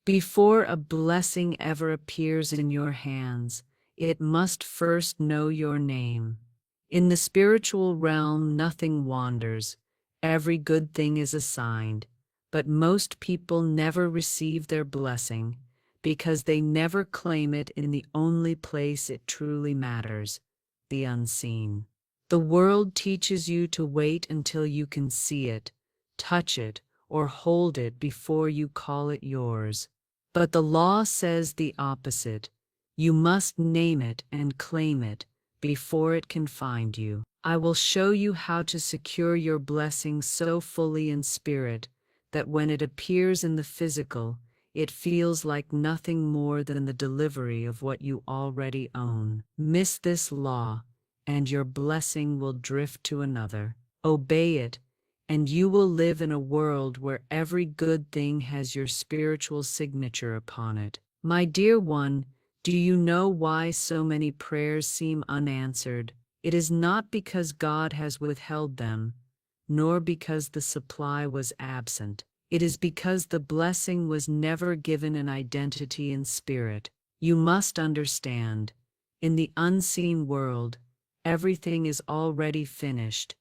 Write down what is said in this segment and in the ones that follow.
Before a blessing ever appears in your hands, it must first know your name. In the spiritual realm, nothing wanders. Every good thing is assigned, but most people never receive their blessing because they never claim it in the only place it truly matters, the unseen. The world teaches you to wait until you can see it, touch it, or hold it before you call it yours. But the law says the opposite. You must name it and claim it before it can find you. I will show you how to secure your blessing so fully in spirit that when it appears in the physical, it feels like nothing more than the delivery of what you already own. Miss this law, and your blessing will drift to another. Obey it, and you will live in a world where every good thing has your spiritual signature upon it. My dear one, do you know why so many prayers seem unanswered? It is not because God has withheld them, nor because the supply was absent. It is because the blessing was never given an identity in spirit. You must understand, in the unseen world, everything is already finished,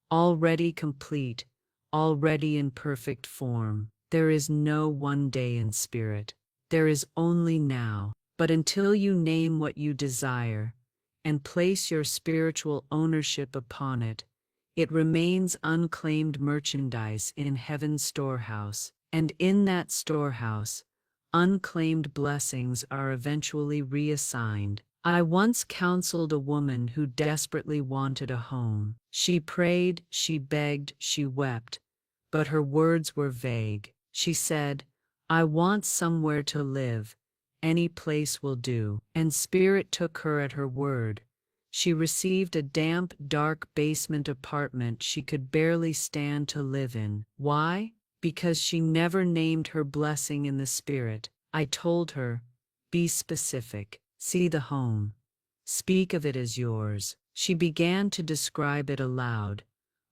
already complete, already in perfect form. There is no one day in spirit. There is only now. But until you name what you desire and place your spiritual ownership upon it, it remains unclaimed merchandise in heaven's storehouse. And in that storehouse, unclaimed blessings are eventually reassigned. I once counseled a woman who desperately wanted a home. She prayed, she begged, she wept, but her words were vague. She said, "I want somewhere to live. Any place will do." And Spirit took her at her word. She received a damp, dark basement apartment she could barely stand to live in. Why? Because she never named her blessing in the Spirit. I told her, "Be specific. See the home. Speak of it as yours." She began to describe it aloud.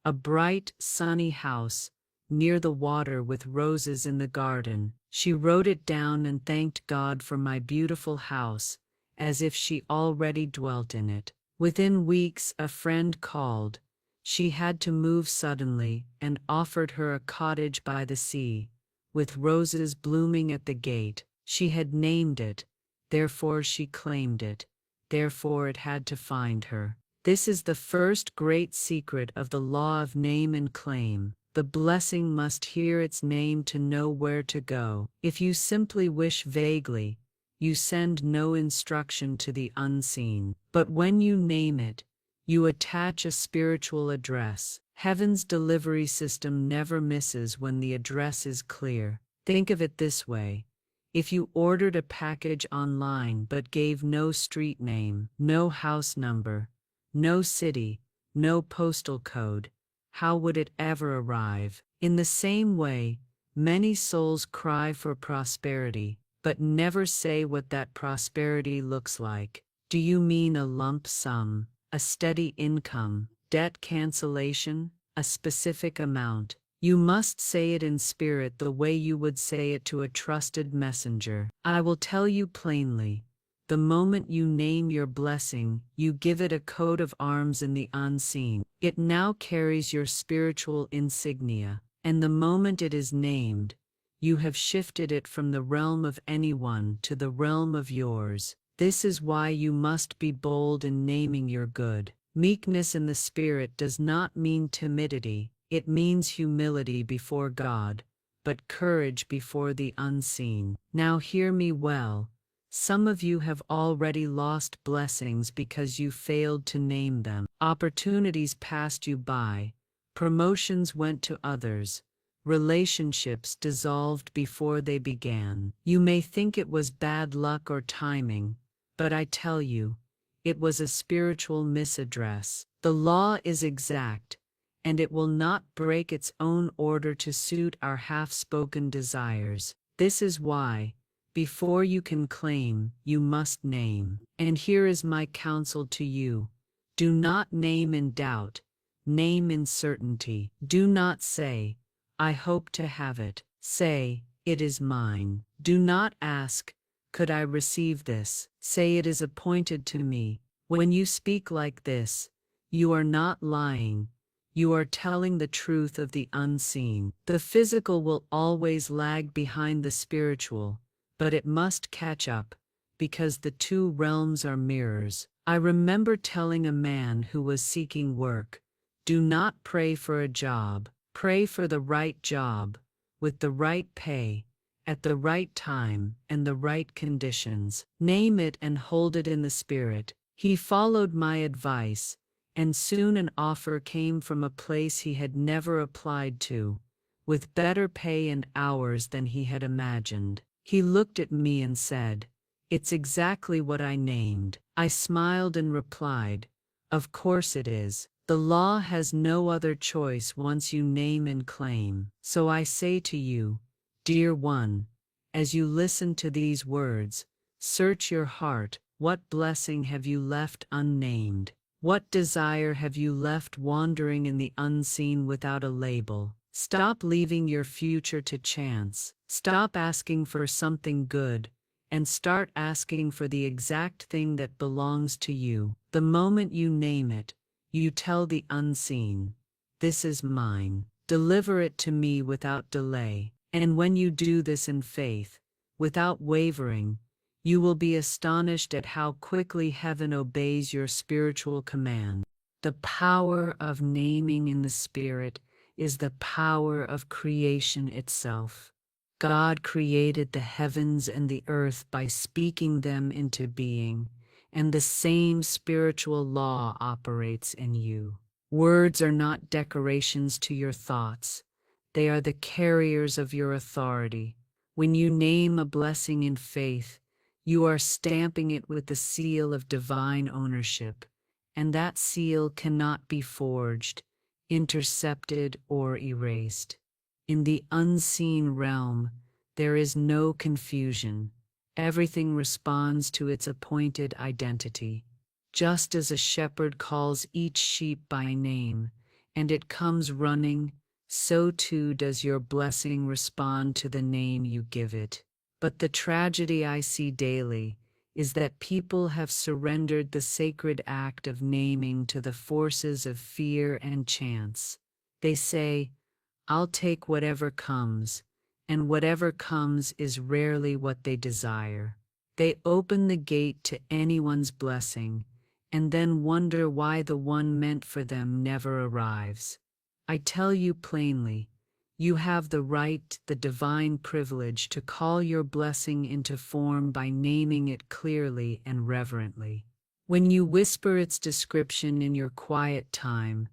A bright, sunny house, near the water with roses in the garden. She wrote it down and thanked God for my beautiful house, as if she already dwelt in it. Within weeks, a friend called. She had to move suddenly and offered her a cottage by the sea, with roses blooming at the gate. She had named it, therefore she claimed it, therefore it had to find her. This is the first great secret of the law of name and claim. The blessing must hear its name to know where to go. If you simply wish vaguely, you send no instruction to the unseen. But when you name it, you attach a spiritual address. Heaven's delivery system never misses when the address is clear. Think of it this way. If you ordered a package online but gave no street name, no house number, no city, no postal code, how would it ever arrive? In the same way, many souls cry for prosperity, but never say what that prosperity looks like. Do you mean a lump sum, a steady income, debt cancellation, a specific amount? You must say it in spirit the way you would say it to a trusted messenger. I will tell you plainly. The moment you name your blessing, you give it a coat of arms in the unseen. It now carries your spiritual insignia, and the moment it is named, you have shifted it from the realm of anyone to the realm of yours. This is why you must be bold in naming your good. Meekness in the spirit does not mean timidity, it means humility before God, but courage before the unseen. Now hear me well. Some of you have already lost blessings because you failed to name them. Opportunities passed you by, promotions went to others, relationships dissolved before they began. You may think it was bad luck or timing, but I tell you, it was a spiritual misaddress. The law is exact, and it will not break its own order to suit our half-spoken desires. This is why, before you can claim, you must name. And here is my counsel to you. Do not name in doubt, name in certainty. Do not say, "I hope to have it." Say, It is mine. Do not ask, could I receive this? Say it is appointed to me. When you speak like this, you are not lying. You are telling the truth of the unseen. The physical will always lag behind the spiritual, but it must catch up, because the two realms are mirrors. I remember telling a man who was seeking work, do not pray for a job, pray for the right job, with the right pay, at the right time and the right conditions. Name it and hold it in the spirit. He followed my advice, and soon an offer came from a place he had never applied to, with better pay and hours than he had imagined. He looked at me and said, "It's exactly what I named." I smiled and replied, "Of course it is. The law has no other choice once you name and claim. So I say to you, dear one, as you listen to these words, search your heart. What blessing have you left unnamed? What desire have you left wandering in the unseen without a label? Stop leaving your future to chance. Stop asking for something good, and start asking for the exact thing that belongs to you. The moment you name it, you tell the unseen, this is mine. Deliver it to me without delay. And when you do this in faith, without wavering, you will be astonished at how quickly heaven obeys your spiritual command. The power of naming in the spirit is the power of creation itself. God created the heavens and the earth by speaking them into being, and the same spiritual law operates in you. Words are not decorations to your thoughts. They are the carriers of your authority. When you name a blessing in faith, you are stamping it with the seal of divine ownership, and that seal cannot be forged, intercepted, or erased. In the unseen realm, there is no confusion. Everything responds to its appointed identity. Just as a shepherd calls each sheep by name, and it comes running, so too does your blessing respond to the name you give it. But the tragedy I see daily is that people have surrendered the sacred act of naming to the forces of fear and chance. They say, I'll take whatever comes, and whatever comes is rarely what they desire. They open the gate to anyone's blessing, and then wonder why the one meant for them never arrives. I tell you plainly, you have the right, the divine privilege to call your blessing into form by naming it clearly and reverently. When you whisper its description in your quiet time,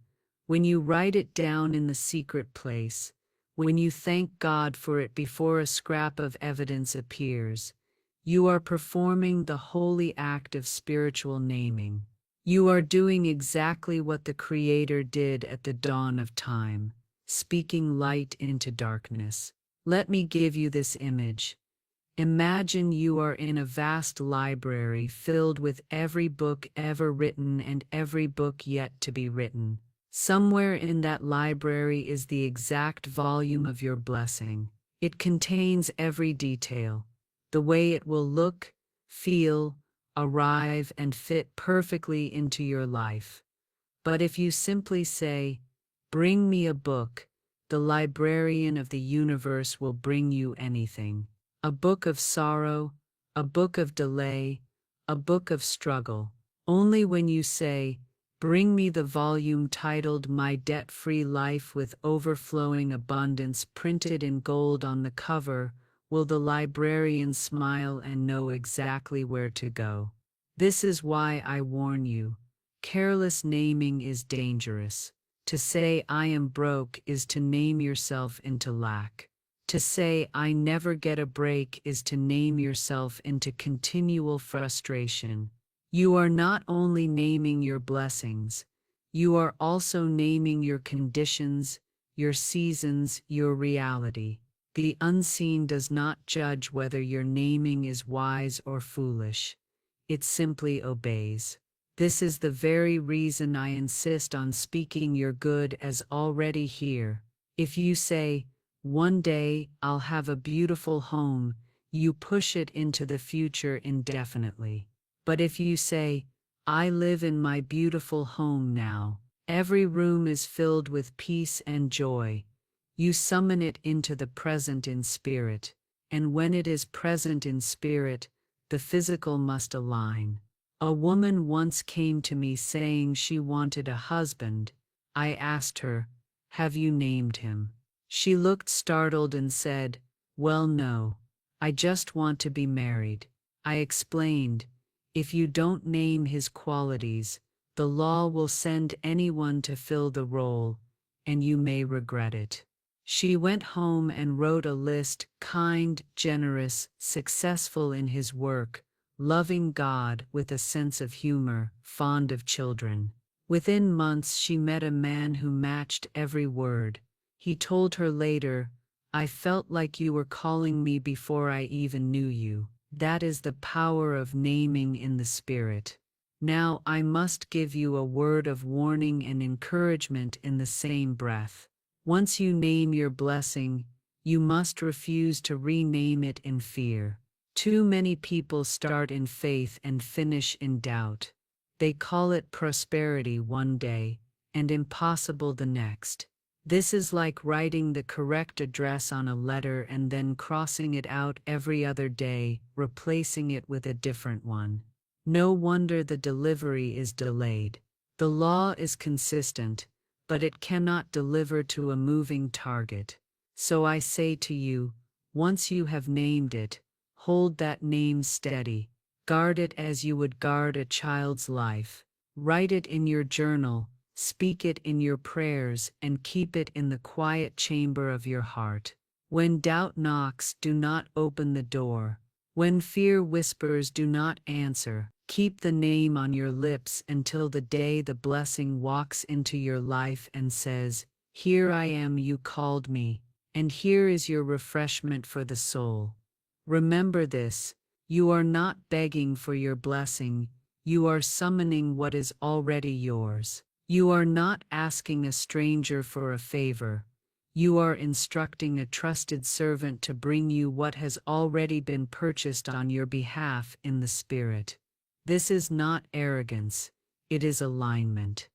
when you write it down in the secret place, when you thank God for it before a scrap of evidence appears, you are performing the holy act of spiritual naming. You are doing exactly what the Creator did at the dawn of time, speaking light into darkness. Let me give you this image. Imagine you are in a vast library filled with every book ever written and every book yet to be written. Somewhere in that library is the exact volume of your blessing. It contains every detail, the way it will look, feel, arrive, and fit perfectly into your life. But if you simply say, "Bring me a book," the librarian of the universe will bring you anything. A book of sorrow, a book of delay, a book of struggle. Only when you say, "Bring me the volume titled My Debt-Free Life with Overflowing Abundance printed in gold on the cover," will the librarian smile and know exactly where to go. This is why I warn you, careless naming is dangerous. To say "I am broke" is to name yourself into lack. To say "I never get a break" is to name yourself into continual frustration. You are not only naming your blessings, you are also naming your conditions, your seasons, your reality. The unseen does not judge whether your naming is wise or foolish. It simply obeys. This is the very reason I insist on speaking your good as already here. If you say, One day I'll have a beautiful home, you push it into the future indefinitely. But if you say, I live in my beautiful home now, every room is filled with peace and joy, you summon it into the present in spirit, and when it is present in spirit, the physical must align. A woman once came to me saying she wanted a husband. I asked her, have you named him? She looked startled and said, well, no. I just want to be married. I explained, if you don't name his qualities, the law will send anyone to fill the role, and you may regret it. She went home and wrote a list: kind, generous, successful in his work, loving God with a sense of humor, fond of children. Within months she met a man who matched every word. He told her later, I felt like you were calling me before I even knew you. That is the power of naming in the spirit. Now I must give you a word of warning and encouragement in the same breath. Once you name your blessing, you must refuse to rename it in fear. Too many people start in faith and finish in doubt. They call it prosperity one day and impossible the next. This is like writing the correct address on a letter and then crossing it out every other day, replacing it with a different one. No wonder the delivery is delayed. The law is consistent, but it cannot deliver to a moving target. So I say to you, once you have named it, hold that name steady. Guard it as you would guard a child's life. Write it in your journal, speak it in your prayers, and keep it in the quiet chamber of your heart. When doubt knocks, do not open the door. When fear whispers, do not answer. Keep the name on your lips until the day the blessing walks into your life and says, here I am, you called me, and here is your refreshment for the soul. Remember this, you are not begging for your blessing, you are summoning what is already yours. You are not asking a stranger for a favor, you are instructing a trusted servant to bring you what has already been purchased on your behalf in the Spirit. This is not arrogance, it is alignment.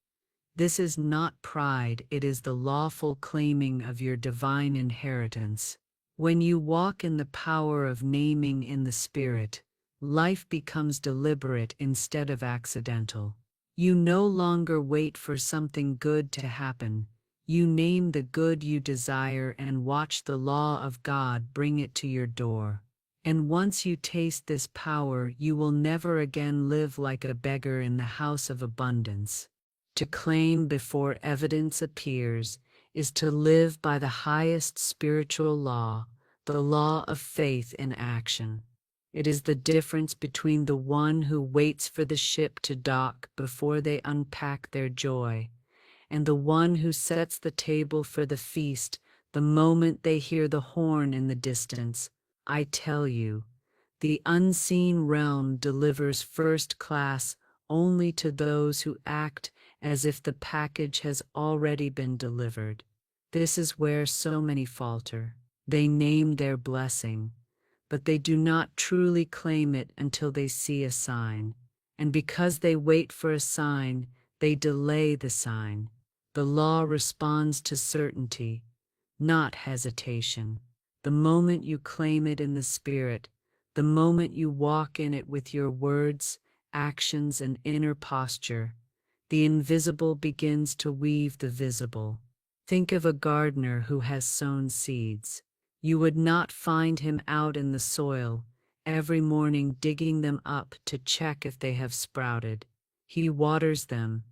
This is not pride, it is the lawful claiming of your divine inheritance. When you walk in the power of naming in the Spirit, life becomes deliberate instead of accidental. You no longer wait for something good to happen. You name the good you desire and watch the law of God bring it to your door. And once you taste this power, you will never again live like a beggar in the house of abundance. To claim before evidence appears is to live by the highest spiritual law, the law of faith in action. It is the difference between the one who waits for the ship to dock before they unpack their joy, and the one who sets the table for the feast the moment they hear the horn in the distance. I tell you, the unseen realm delivers first class only to those who act as if the package has already been delivered. This is where so many falter. They name their blessing, but they do not truly claim it until they see a sign. And because they wait for a sign, they delay the sign. The law responds to certainty, not hesitation. The moment you claim it in the Spirit, the moment you walk in it with your words, actions, and inner posture, the invisible begins to weave the visible. Think of a gardener who has sown seeds. You would not find him out in the soil, every morning digging them up to check if they have sprouted. He waters them,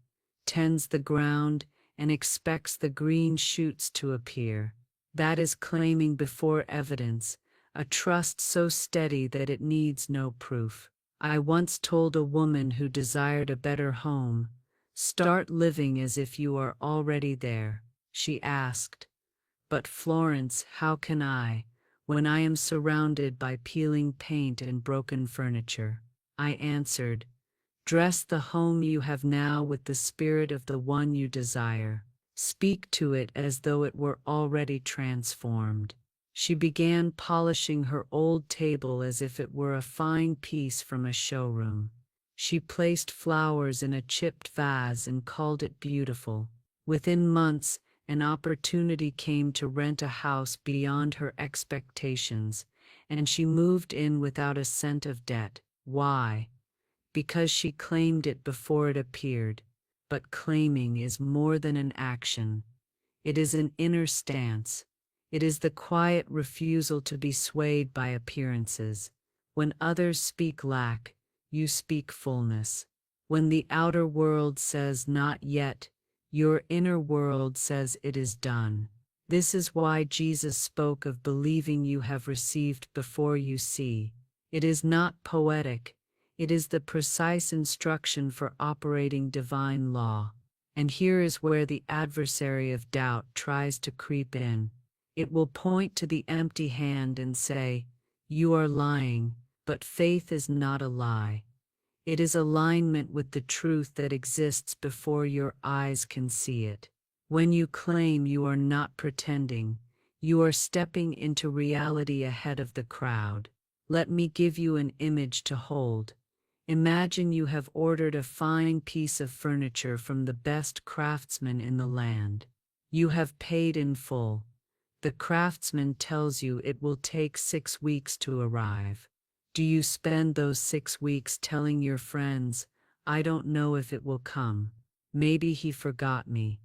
tends the ground, and expects the green shoots to appear. That is claiming before evidence, a trust so steady that it needs no proof. I once told a woman who desired a better home, start living as if you are already there. She asked, but Florence, how can I, when I am surrounded by peeling paint and broken furniture? I answered, dress the home you have now with the spirit of the one you desire. Speak to it as though it were already transformed. She began polishing her old table as if it were a fine piece from a showroom. She placed flowers in a chipped vase and called it beautiful. Within months, an opportunity came to rent a house beyond her expectations, and she moved in without a cent of debt. Why? Because she claimed it before it appeared. But claiming is more than an action. It is an inner stance. It is the quiet refusal to be swayed by appearances. When others speak lack, you speak fullness. When the outer world says not yet, your inner world says it is done. This is why Jesus spoke of believing you have received before you see. It is not poetic. It is the precise instruction for operating divine law. And here is where the adversary of doubt tries to creep in. It will point to the empty hand and say, "You are lying," but faith is not a lie. It is alignment with the truth that exists before your eyes can see it. When you claim, you are not pretending. You are stepping into reality ahead of the crowd. Let me give you an image to hold. Imagine you have ordered a fine piece of furniture from the best craftsman in the land. You have paid in full. The craftsman tells you it will take 6 weeks to arrive. Do you spend those 6 weeks telling your friends, "I don't know if it will come. Maybe he forgot me.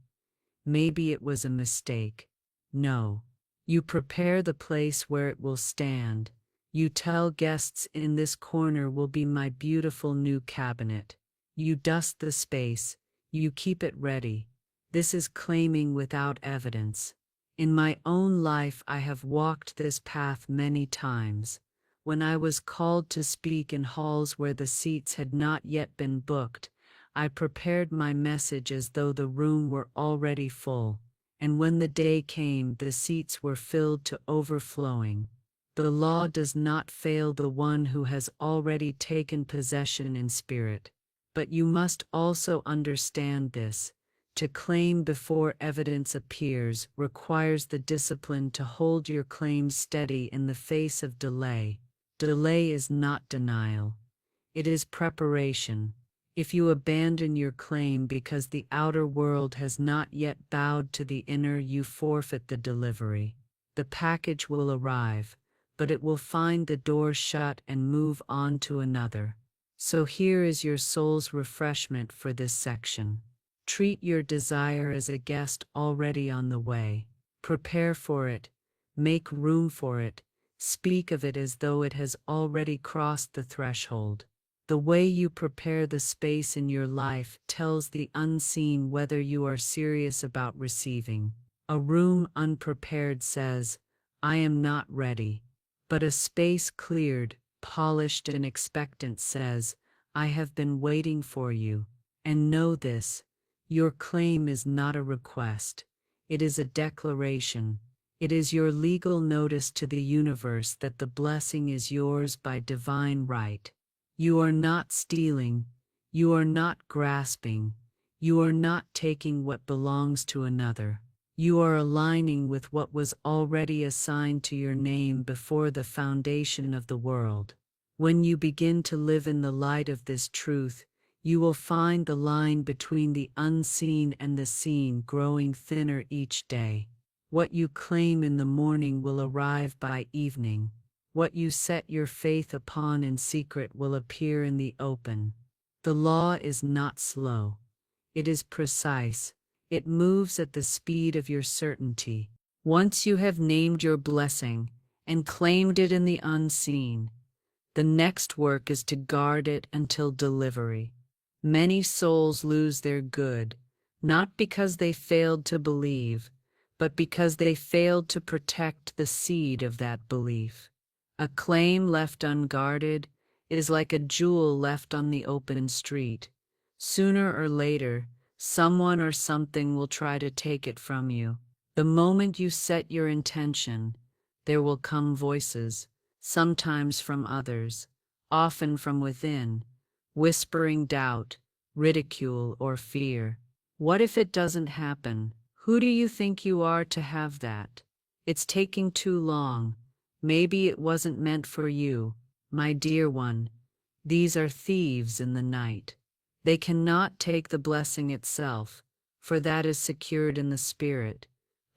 Maybe it was a mistake"? No. You prepare the place where it will stand. You tell guests, "In this corner will be my beautiful new cabinet." You dust the space. You keep it ready. This is claiming without evidence. In my own life, I have walked this path many times. When I was called to speak in halls where the seats had not yet been booked, I prepared my message as though the room were already full. And when the day came, the seats were filled to overflowing. The law does not fail the one who has already taken possession in spirit. But you must also understand this. To claim before evidence appears requires the discipline to hold your claims steady in the face of delay. Delay is not denial. It is preparation. If you abandon your claim because the outer world has not yet bowed to the inner, you forfeit the delivery. The package will arrive, but it will find the door shut and move on to another. So here is your soul's refreshment for this section. Treat your desire as a guest already on the way. Prepare for it. Make room for it. Speak of it as though it has already crossed the threshold. The way you prepare the space in your life tells the unseen whether you are serious about receiving. A room unprepared says, "I am not ready." But a space cleared, polished and expectant says, "I have been waiting for you." And know this, your claim is not a request. It is a declaration. It is your legal notice to the universe that the blessing is yours by divine right. You are not stealing. You are not grasping. You are not taking what belongs to another. You are aligning with what was already assigned to your name before the foundation of the world. When you begin to live in the light of this truth, you will find the line between the unseen and the seen growing thinner each day. What you claim in the morning will arrive by evening. What you set your faith upon in secret will appear in the open. The law is not slow. It is precise. It moves at the speed of your certainty. Once you have named your blessing and claimed it in the unseen, the next work is to guard it until delivery. Many souls lose their good, not because they failed to believe, but because they failed to protect the seed of that belief. A claim left unguarded is like a jewel left on the open street. Sooner or later, someone or something will try to take it from you. The moment you set your intention, there will come voices, sometimes from others, often from within, whispering doubt, ridicule, or fear. What if it doesn't happen? Who do you think you are to have that? It's taking too long. Maybe it wasn't meant for you, my dear one. These are thieves in the night. They cannot take the blessing itself, for that is secured in the Spirit,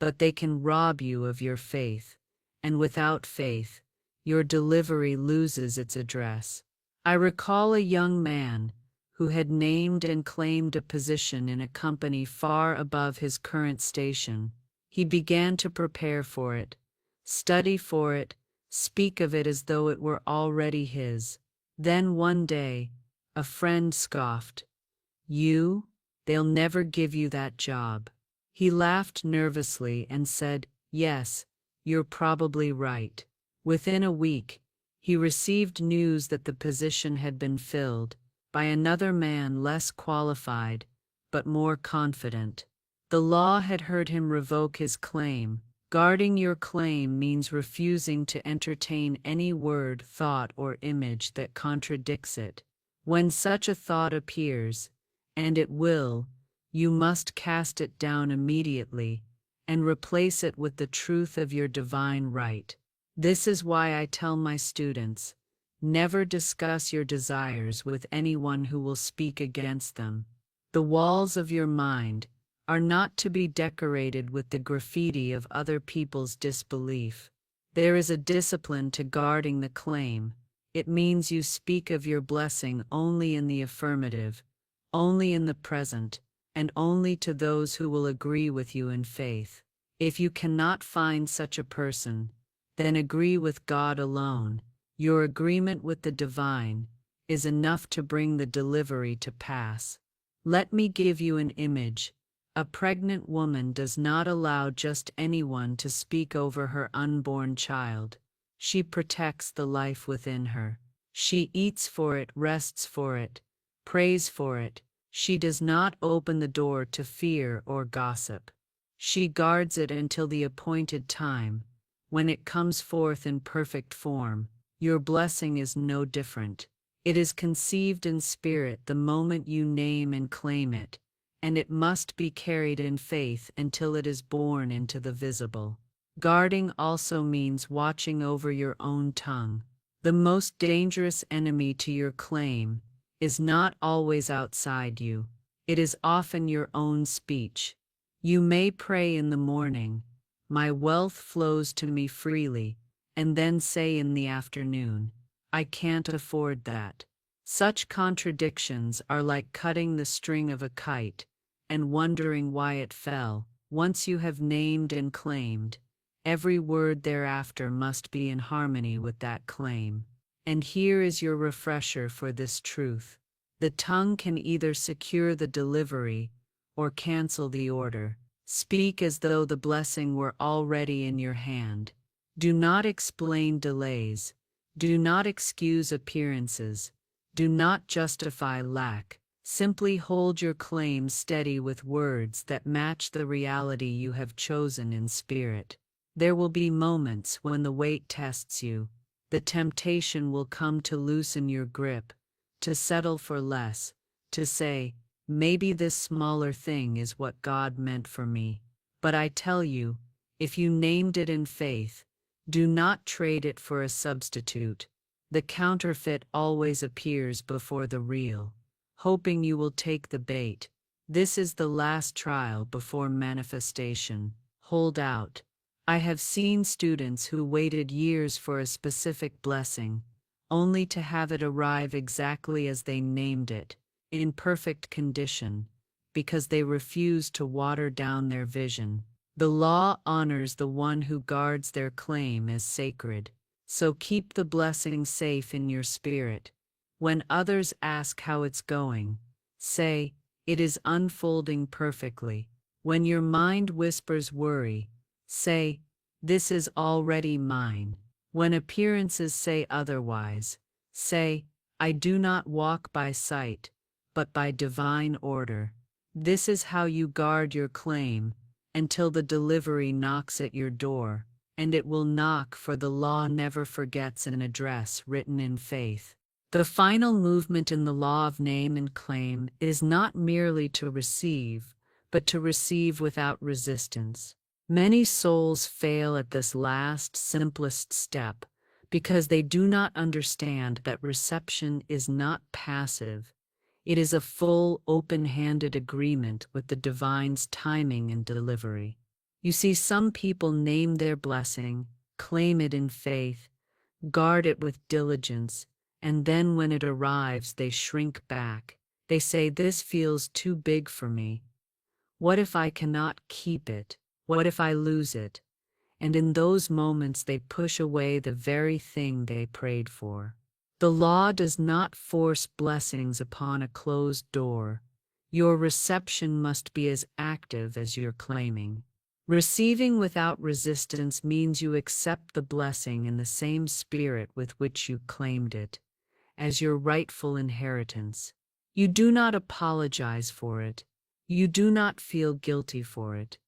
but they can rob you of your faith, and without faith, your delivery loses its address. I recall a young man who had named and claimed a position in a company far above his current station. He began to prepare for it, study for it, speak of it as though it were already his. Then one day, a friend scoffed, "You? They'll never give you that job." He laughed nervously and said, "Yes, you're probably right." Within a week, he received news that the position had been filled by another man less qualified, but more confident. The law had heard him revoke his claim. Guarding your claim means refusing to entertain any word, thought, or image that contradicts it. When such a thought appears, and it will, you must cast it down immediately and replace it with the truth of your divine right. This is why I tell my students, never discuss your desires with anyone who will speak against them. The walls of your mind are not to be decorated with the graffiti of other people's disbelief. There is a discipline to guarding the claim. It means you speak of your blessing only in the affirmative, only in the present, and only to those who will agree with you in faith. If you cannot find such a person, then agree with God alone. Your agreement with the divine is enough to bring the delivery to pass. Let me give you an image. A pregnant woman does not allow just anyone to speak over her unborn child. She protects the life within her. She eats for it, rests for it, prays for it. She does not open the door to fear or gossip. She guards it until the appointed time, when it comes forth in perfect form. Your blessing is no different. It is conceived in spirit the moment you name and claim it, and it must be carried in faith until it is born into the visible. Guarding also means watching over your own tongue. The most dangerous enemy to your claim is not always outside you. It is often your own speech. You may pray in the morning, "My wealth flows to me freely," and then say in the afternoon, "I can't afford that." Such contradictions are like cutting the string of a kite and wondering why it fell. Once you have named and claimed, every word thereafter must be in harmony with that claim. And here is your refresher for this truth. The tongue can either secure the delivery or cancel the order. Speak as though the blessing were already in your hand. Do not explain delays. Do not excuse appearances. Do not justify lack. Simply hold your claim steady with words that match the reality you have chosen in spirit. There will be moments when the weight tests you. The temptation will come to loosen your grip, to settle for less, to say, "Maybe this smaller thing is what God meant for me." But I tell you, if you named it in faith, do not trade it for a substitute. The counterfeit always appears before the real, hoping you will take the bait. This is the last trial before manifestation. Hold out. I have seen students who waited years for a specific blessing, only to have it arrive exactly as they named it, in perfect condition, because they refused to water down their vision. The law honors the one who guards their claim as sacred, so keep the blessing safe in your spirit. When others ask how it's going, say, "It is unfolding perfectly." When your mind whispers worry, say, "This is already mine." When appearances say otherwise, say, "I do not walk by sight, but by divine order." This is how you guard your claim until the delivery knocks at your door, and it will knock, for the law never forgets an address written in faith. The final movement in the law of name and claim is not merely to receive, but to receive without resistance. Many souls fail at this last, simplest step because they do not understand that reception is not passive. It is a full, open-handed agreement with the divine's timing and delivery. You see, some people name their blessing, claim it in faith, guard it with diligence, and then when it arrives, they shrink back. They say, "This feels too big for me. What if I cannot keep it? What if I lose it?" And in those moments they push away the very thing they prayed for. The law does not force blessings upon a closed door. Your reception must be as active as your claiming. Receiving without resistance means you accept the blessing in the same spirit with which you claimed it, as your rightful inheritance. You do not apologize for it. You do not feel guilty for it.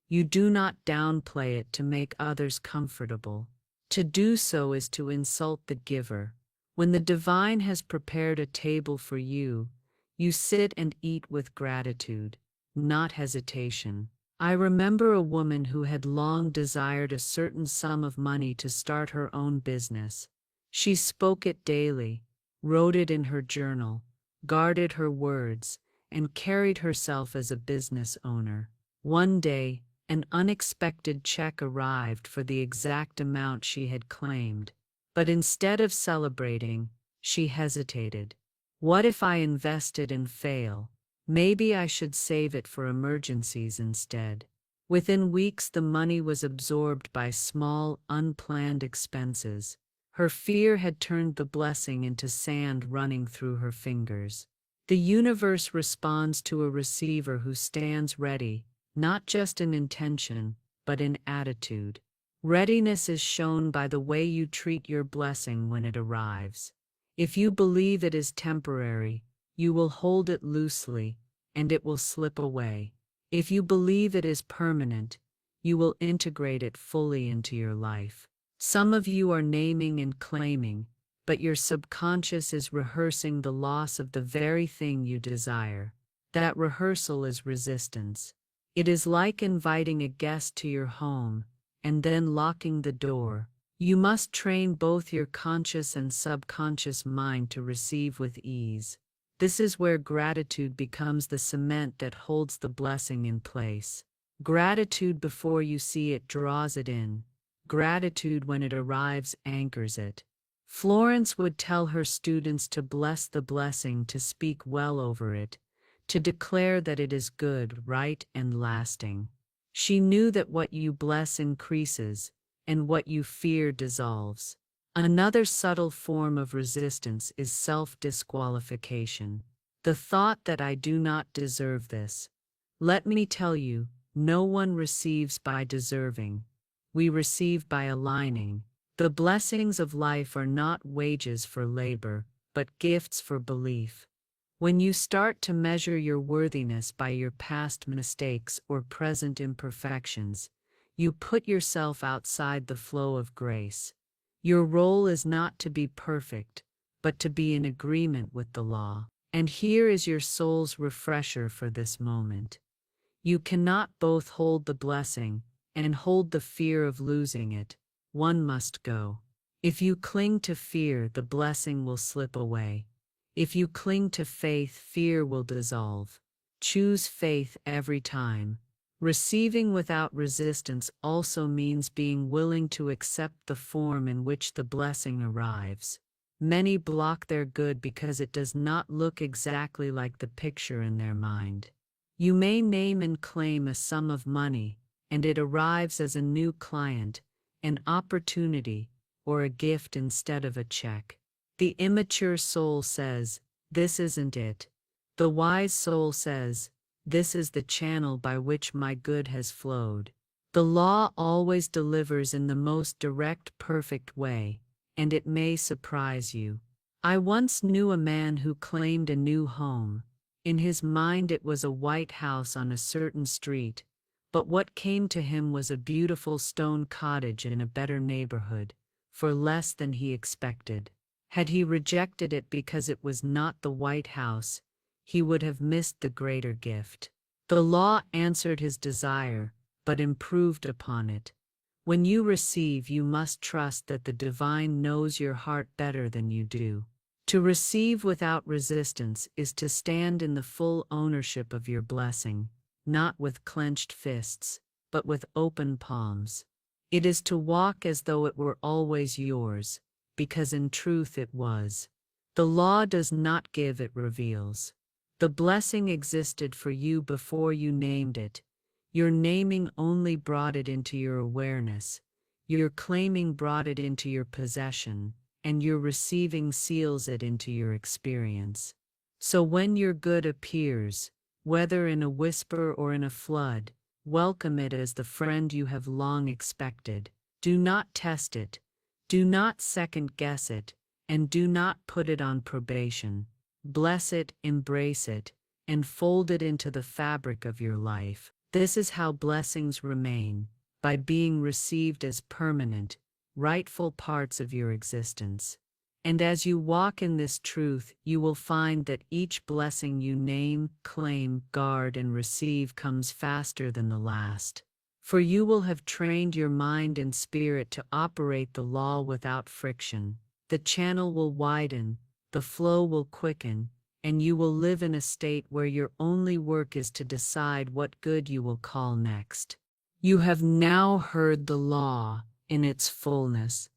You do not downplay it to make others comfortable. To do so is to insult the giver. When the divine has prepared a table for you, you sit and eat with gratitude, not hesitation. I remember a woman who had long desired a certain sum of money to start her own business. She spoke it daily, wrote it in her journal, guarded her words, and carried herself as a business owner. One day, an unexpected check arrived for the exact amount she had claimed. But instead of celebrating, she hesitated. What if I invested and fail? Maybe I should save it for emergencies instead. Within weeks, the money was absorbed by small, unplanned expenses. Her fear had turned the blessing into sand running through her fingers. The universe responds to a receiver who stands ready, not just in intention, but in attitude. Readiness is shown by the way you treat your blessing when it arrives. If you believe it is temporary, you will hold it loosely, and it will slip away. If you believe it is permanent, you will integrate it fully into your life. Some of you are naming and claiming, but your subconscious is rehearsing the loss of the very thing you desire. That rehearsal is resistance. It is like inviting a guest to your home and then locking the door. You must train both your conscious and subconscious mind to receive with ease. This is where gratitude becomes the cement that holds the blessing in place. Gratitude before you see it draws it in. Gratitude when it arrives anchors it. Florence would tell her students to bless the blessing, to speak well over it, to declare that it is good, right, and lasting. She knew that what you bless increases, and what you fear dissolves. Another subtle form of resistance is self-disqualification. The thought that I do not deserve this. Let me tell you, no one receives by deserving. We receive by aligning. The blessings of life are not wages for labor, but gifts for belief. When you start to measure your worthiness by your past mistakes or present imperfections, you put yourself outside the flow of grace. Your role is not to be perfect, but to be in agreement with the law. And here is your soul's refresher for this moment. You cannot both hold the blessing and hold the fear of losing it. One must go. If you cling to fear, the blessing will slip away. If you cling to faith, fear will dissolve. Choose faith every time. Receiving without resistance also means being willing to accept the form in which the blessing arrives. Many block their good because it does not look exactly like the picture in their mind. You may name and claim a sum of money, and it arrives as a new client, an opportunity, or a gift instead of a check. The immature soul says, "This isn't it." The wise soul says, "This is the channel by which my good has flowed." The law always delivers in the most direct, perfect way, and it may surprise you. I once knew a man who claimed a new home. In his mind it was a white house on a certain street, but what came to him was a beautiful stone cottage in a better neighborhood, for less than he expected. Had he rejected it because it was not the white house, he would have missed the greater gift. The law answered his desire, but improved upon it. When you receive, you must trust that the divine knows your heart better than you do. To receive without resistance is to stand in the full ownership of your blessing, not with clenched fists, but with open palms. It is to walk as though it were always yours, because in truth it was. The law does not give, it reveals. The blessing existed for you before you named it. Your naming only brought it into your awareness. Your claiming brought it into your possession, and your receiving seals it into your experience. So when your good appears, whether in a whisper or in a flood, welcome it as the friend you have long expected. Do not test it, do not second-guess it, and do not put it on probation. Bless it, embrace it, and fold it into the fabric of your life. This is how blessings remain, by being received as permanent, rightful parts of your existence. And as you walk in this truth, you will find that each blessing you name, claim, guard, and receive comes faster than the last. For you will have trained your mind and spirit to operate the law without friction. The channel will widen, the flow will quicken, and you will live in a state where your only work is to decide what good you will call next. You have now heard the law in its fullness.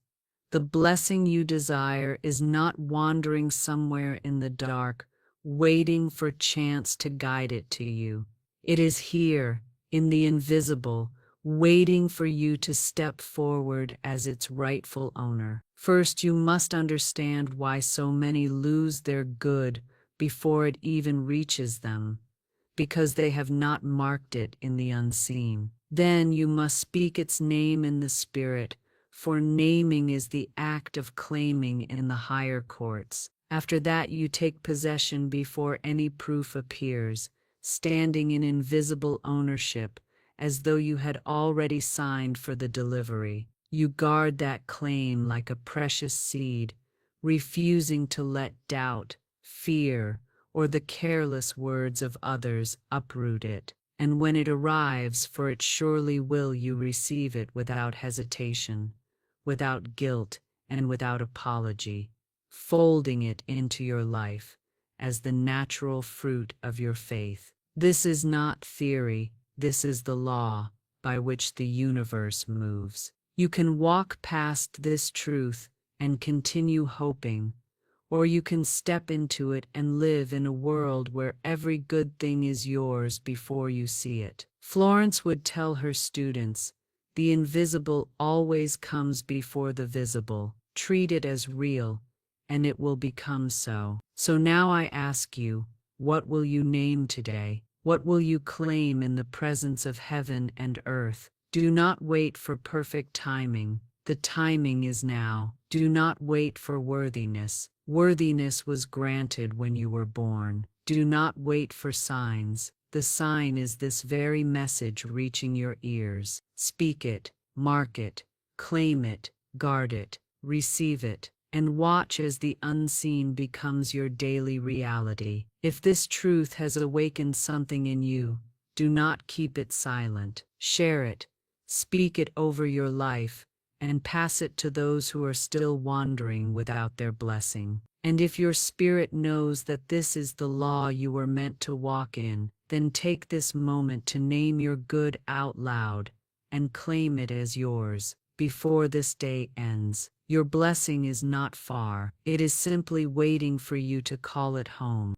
The blessing you desire is not wandering somewhere in the dark, waiting for chance to guide it to you. It is here, in the invisible, waiting for you to step forward as its rightful owner. First, you must understand why so many lose their good before it even reaches them, because they have not marked it in the unseen. Then you must speak its name in the spirit, for naming is the act of claiming in the higher courts. After that you take possession before any proof appears, standing in invisible ownership, as though you had already signed for the delivery. You guard that claim like a precious seed, refusing to let doubt, fear, or the careless words of others uproot it. And when it arrives, for it surely will, you receive it without hesitation, without guilt, and without apology, folding it into your life as the natural fruit of your faith. This is not theory, this is the law by which the universe moves. You can walk past this truth and continue hoping, or you can step into it and live in a world where every good thing is yours before you see it. Florence would tell her students, the invisible always comes before the visible. Treat it as real, and it will become so. So now I ask you, what will you name today? What will you claim in the presence of heaven and earth? Do not wait for perfect timing. The timing is now. Do not wait for worthiness. Worthiness was granted when you were born. Do not wait for signs. The sign is this very message reaching your ears. Speak it, mark it, claim it, guard it, receive it, and watch as the unseen becomes your daily reality. If this truth has awakened something in you, do not keep it silent. Share it, speak it over your life, and pass it to those who are still wandering without their blessing. And if your spirit knows that this is the law you were meant to walk in, then take this moment to name your good out loud and claim it as yours before this day ends. Your blessing is not far. It is simply waiting for you to call it home.